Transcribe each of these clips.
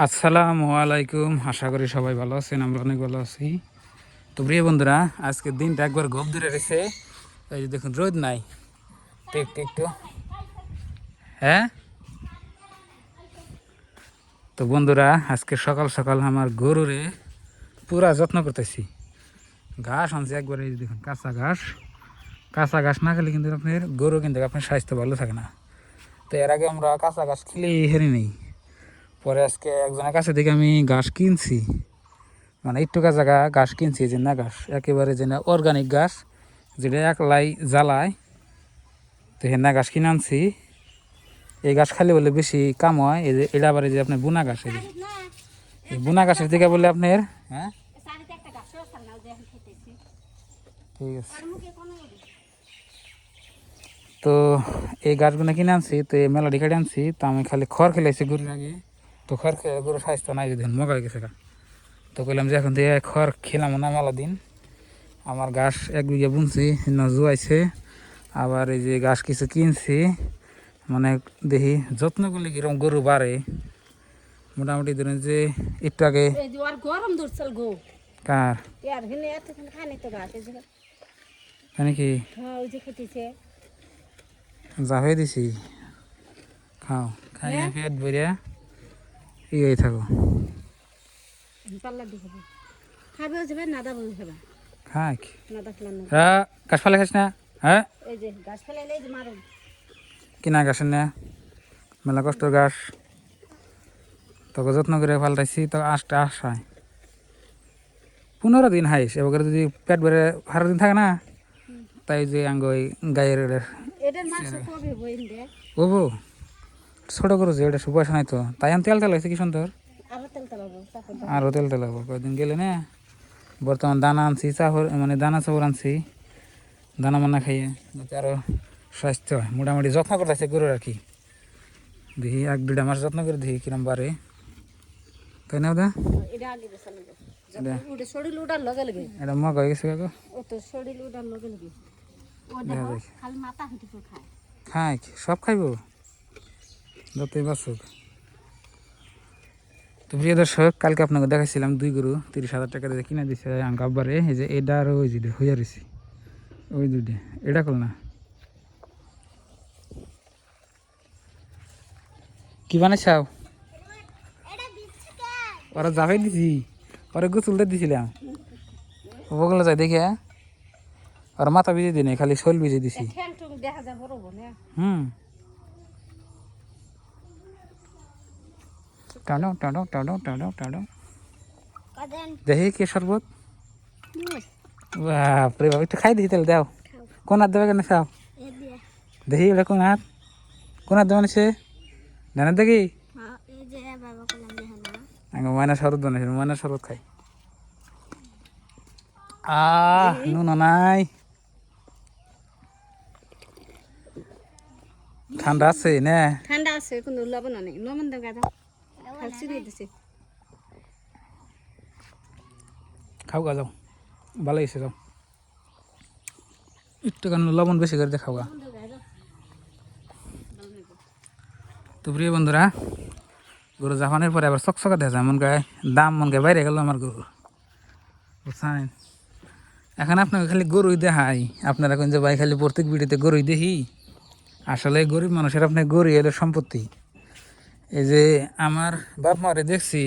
আসসালামু আলাইকুম। আশা করি সবাই ভালো আছেন, আমরা অনেক ভালো আছি। তো প্রিয় বন্ধুরা, আজকের দিনটা একবার গপ ধরে রয়েছে। এই যে দেখুন, রোদ নাই, একটু একটু। হ্যাঁ, তো বন্ধুরা, আজকে সকাল সকাল আমার গরুরে পুরা যত্ন করতেছি। ঘাস আনছি একবার, এই যে দেখুন, কাঁচা ঘাস। কাঁচা ঘাস না খেলে কিন্তু আপনার গরু কিন্তু আপনার স্বাস্থ্য ভালো থাকে না। তো এর আগে আমরা কাঁচা ঘাস খেলেই হেরে নেই। পরে আজকে একজনের কাছে থেকে আমি ঘাস কিনছি, মানে একটু জায়গা ঘাস কিনছি, যে না ঘাস একেবারে যে না অর্গানিক ঘাস, যেটা একলাই জ্বালায়। তো হেনা ঘাস কিনে আনছি। এই ঘাস খালি বলে বেশি কাম হয়। এই যে এটা আবার এই যে আপনার বুনা ঘাস, এই বুনা ঘাসের দিকে বলে আপনার। হ্যাঁ, ঠিক আছে। তো এই গাছগুলো কিনে আনছি, তো এই মেলাডি কেটে আনছি। তো আমি খালি খড় খেলাইছি গরুর আগে। তো খড় খেয়ে গরুর স্বাস্থ্য নাই, যদি মগা হয়ে গেছে। তো কইলাম যে এখন দিয়ে খড় খেলাম না মেলা দিন। আমার ঘাস 1 বিঘা বুনছি, জুয়াইছে। আবার এই যে ঘাস কিছু কিনছি, মানে দেখি যত্ন করলে কিরকম গরু বাড়ে। মোটামুটি ধরেন যে একটু আগে গরম ধরছিল গো কার নাকি যা হয়ে দিছি, খাও খাই পেট ভরিয়া ইয়ে থাকো। খাক গাছ ফালে খাস না? হ্যাঁ, কিনা গাছের না, মেলা কষ্টর গাছ। তোকে যত্ন করে পাল্টাইছি, তো আটটা আসায় 15 দিন হাইস। এবার যদি পেট ভরে 12 দিন থাকে না, তাই যে আঙ্গ ওই গায়ের ওবো ছোট করো যে ওটা সুবাস নাই, তো তাই আমি তেল তেল হয়েছে কি সুন্দর। আরও তেল তেল হবো কয়েকদিন গেলে না। বর্তমান দানা আনছি, চাহর মানে দানা চাউর আনছি, দানা মানা খাইয়ে যাতে আরও স্বাস্থ্য হয়। মোটামুটি যত্ন করতেছে গরুর আর কি। দেখি 1-2 মাস যত্ন করে দেখি কিরম বাড়ে, তাই না? ওদা এটা মগ হয়ে গেছে কাকু, খাই সব খাইব যতই বাসুক। তো প্রিয় দর্শক, কালকে আপনাকে দেখাইছিলাম 2 গরু 30,000 টাকা দিয়ে কিনে দিছে আঙ্ক আব্বারে। এই যে এটা আর ওই যে হইয়া রয়েছি, ওই দুইটা এটা কল না। কি বানাইছাও? ওরা জাফাই দিছি, ওরা গোসলটা দিছিলাম। ওগুলো যাই দেখে ওরা মাথা ভিজে দিই নাই, খালি শৈল ভিজে দিছি। টানো টানো টানো টানো টানো দেখি কে শরবত। বাপরে বাপ, একটু খাই দিই তাহলে, দাও। কোন হাত দেবে কেন খাও দেখি, ওটা কোন হাত, কোন হাত দেবে সে জানে দেখি। ময়না শরবত বানাইছিল, ময়না শরবত খাই। নুন নাই, ঠান্ডা আছে না? ঠান্ডা আছে, কোনো লবণ নেই। লবণ দাও গাদা, খালছি দিয়ে দিছি। খাও গা, যাও, ভালো হয়েছে, যাও। একটু কেন লবণ বেশি করে দেখাও গা। তো প্রিয় বন্ধুরা, গরু জাপানের পরে আবার চকচকা দেখা যায়, মন গায়ে দাম মন গায়ে বাইরে গেল আমার গরু, বুঝছেন? এখন আপনাকে খালি গরুই দেখাই, আপনারা কোন যে ভাই খালি প্রত্যেক ভিডিওতে গরুই দেখি। আসলে গরিব মানুষের আপনার গরু এলো সম্পত্তি। এই যে আমার বাপ মারে দেখছি,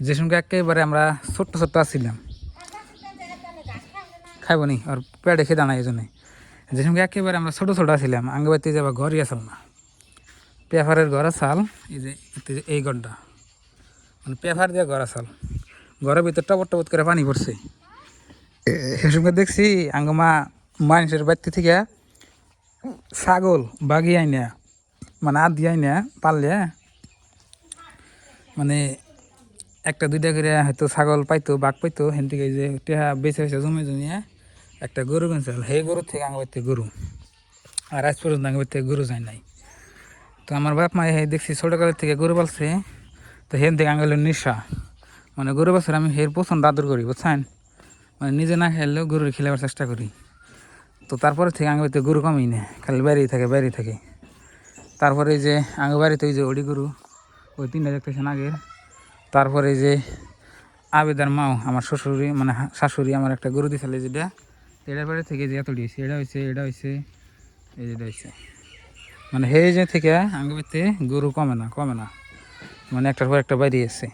যে সঙ্গে একেবারে আমরা ছোট্ট ছোট্ট আসছিলাম, খাইব নি আর পেটে খেয়ে দাঁড়ায়, এই জন্যে। যে সঙ্গে একেবারে আমরা ছোটো ছোটো আসছিলাম, আঙ্গে বাড়িতে যাবা ঘরই আসল না, পেপারের ঘর আসাল। এই যে এই ঘরটা মানে পেপার দিয়ে ঘর আসাল, ঘরের ভিতর টপট টপট করে পানি পড়ছে। সে সঙ্গে দেখছি আঙ্গমা মানুষের বাড়িতে থেকে ছাগল বাগি আইনা, মানে আদি আইনা পারলে, মানে 1-2টা করে হয়তো ছাগল পাইতো, বাঘ পাইতো, হেন থেকে যে টেহা বেছে বেছে জমে জমিয়ে একটা গরু কিনছে। সেই গরুর থেকে আঙ্গ বাড়িতে গরু, আর আজ পর্যন্ত আঙ্গ বাড়িতে গরু যায় নাই। তো আমার বাপ মা দেখছি ছোটোকালের থেকে গরু পালছে, তো হেন থেকে আঙ্গেল নেশা, মানে গরু বাছুর আমি হের পছন্দ আদর করি, বুঝছেন? মানে নিজে না খেলেও গরুর খেলাবার চেষ্টা করি। তো তারপরে থেকে আঙ্গ বাড়িতে গরু কমই না, খালি বাইরেই থাকে বাইরেই থাকে। তারপরে যে আঙ্গ বাড়িতে ওই যে ওডি গরু, ওই 3টা দেখতেছেন আগের। তারপরে এই যে আবেদার মাও আমার শ্বশুরি মানে শাশুড়ি আমার একটা গরু দিয়েছিল যেটা, এটার পরে থেকে যে এত দিয়েছে, এটা হয়েছে এই যেটা হয়েছে মানে হে যে থেকে আগে বাড়িতে গরু কমে না মানে একটার পর একটা বাইরে এসছে।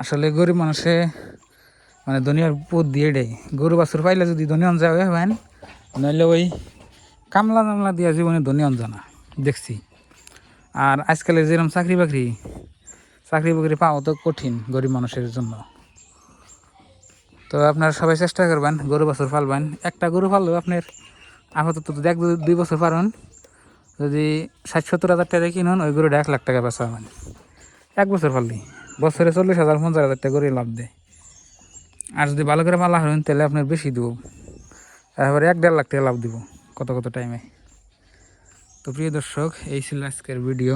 আসলে গরিব মানুষে মানে দুনিয়ার পুত দিয়ে দেয়, গরু বাছুর পাইলে যদি দুনিয়ন যাবে হবেন, নইলে ওই কামলা টামলা দিয়া জীবনে দুনিয়ন জানা দেখছি। আর আজকালে যেরকম চাকরি বাকরি পাওয়া তো কঠিন গরিব মানুষের জন্য। তো আপনারা সবাই চেষ্টা করবেন গরু বাছুর পালবেন। একটা গরু পাললেও আপনার আপাতত যদি 1-2 বছর পারেন, যদি 60-70 হাজার টাকা কিনুন, ওই গরুটা 1 লাখ টাকা বেচা হবেন 1 বছর পারলি। বছরে 40,000-50,000 টাকা করে লাভ দেয়। আর যদি ভালো করে পালা হবেন তাহলে আপনার বেশি দেবো, তারপরে 1-1.5 লাখ টাকা লাভ দিব কত টাইমে। তো প্রিয় দর্শক, এই ছিল আজকের ভিডিও।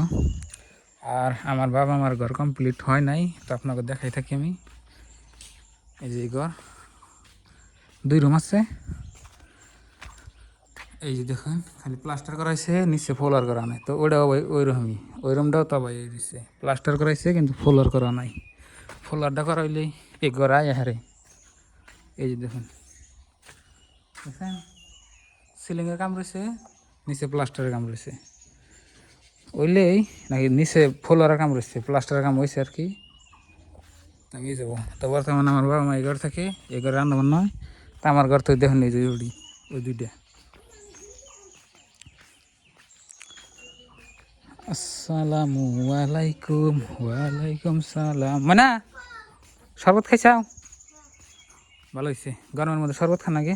আর আমার বাবা মার ঘর কমপ্লিট হয় নাই, তো আপনাকে দেখাই থাকি আমি। এই যে ঘর 2 রুম আছে, এই যে দেখুন খালি প্লাস্টার করাইছে, নিচে ফ্লোর করা নাই। তো ওইটাও ওই রকমই, ওই রুমটাও তো ভাই দিচ্ছে প্লাস্টার করাইছে কিন্তু ফ্লোর করা নাই। ফ্লোরটা করা হইলেই এই ঘর আয় হারে। এই যে দেখুন দেখছেন সিলিংয়ের কাম রয়েছে, নিচে প্লাস্টারের কাম রয়েছে। ওইলেই নাকি নিচে ফ্লোরের কাম রয়েছে, প্লাস্টারের কাম হয়েছে আর কি। আমি যাবো তো বর্তমানে আমার বাবা মা এই ঘর থাকে, এই ঘরে রান্না বান্না হয়। তা আমার ঘর তো দেখুন এই যে ওই 2টা। আসসালামু আলাইকুম। ওয়ালাইকুম সালাম। মানে শরবত খাইছাও? ভালো হয়েছে, গরমের মধ্যে শরবত খান নাকি?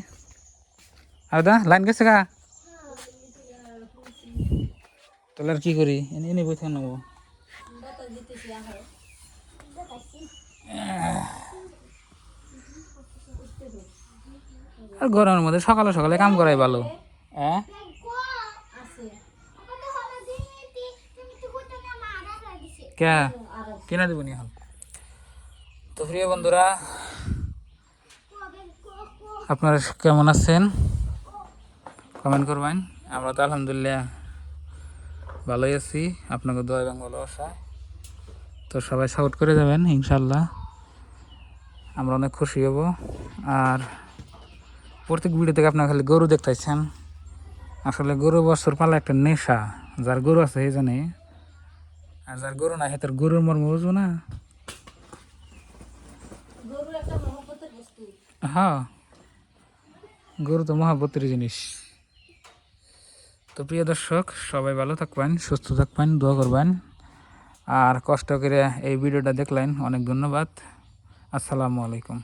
আর দা লাইন গেছে গা, তাহলে আর কি করি, এনে বই থাক নেবো। আর গরমের মধ্যে সকালে কাম করাই ভালো। হ্যাঁ কে কেনা দেবো নি এখন। তো প্রিয় বন্ধুরা, আপনারা কেমন আছেন কমেন্ট করবেন। আমরা তো আলহামদুলিল্লাহ ভালোই আছি, আপনাকে দোয়া এবং ভালোবাসা। তো সবাই সাপোর্ট করে যাবেন ইনশাল্লাহ, আমরা অনেক খুশি হব। আর প্রত্যেক ভিডিও থেকে আপনারা খালি গরু দেখতেছেন, আসলে গরু বছর পালা একটা নেশা। যার গরু আছে সেই জানে, আর যার গরু না সে তার গরুর মর্ম বুঝবো না। হ্যাঁ, গরু তো মহাব্বতের জিনিস। তো প্রিয় দর্শক, সবাই ভালো থাকবেন, সুস্থ থাকবেন, দোয়া করবেন। আর কষ্ট করে এই ভিডিওটা দেখলেন, অনেক ধন্যবাদ। আসসালামু আলাইকুম।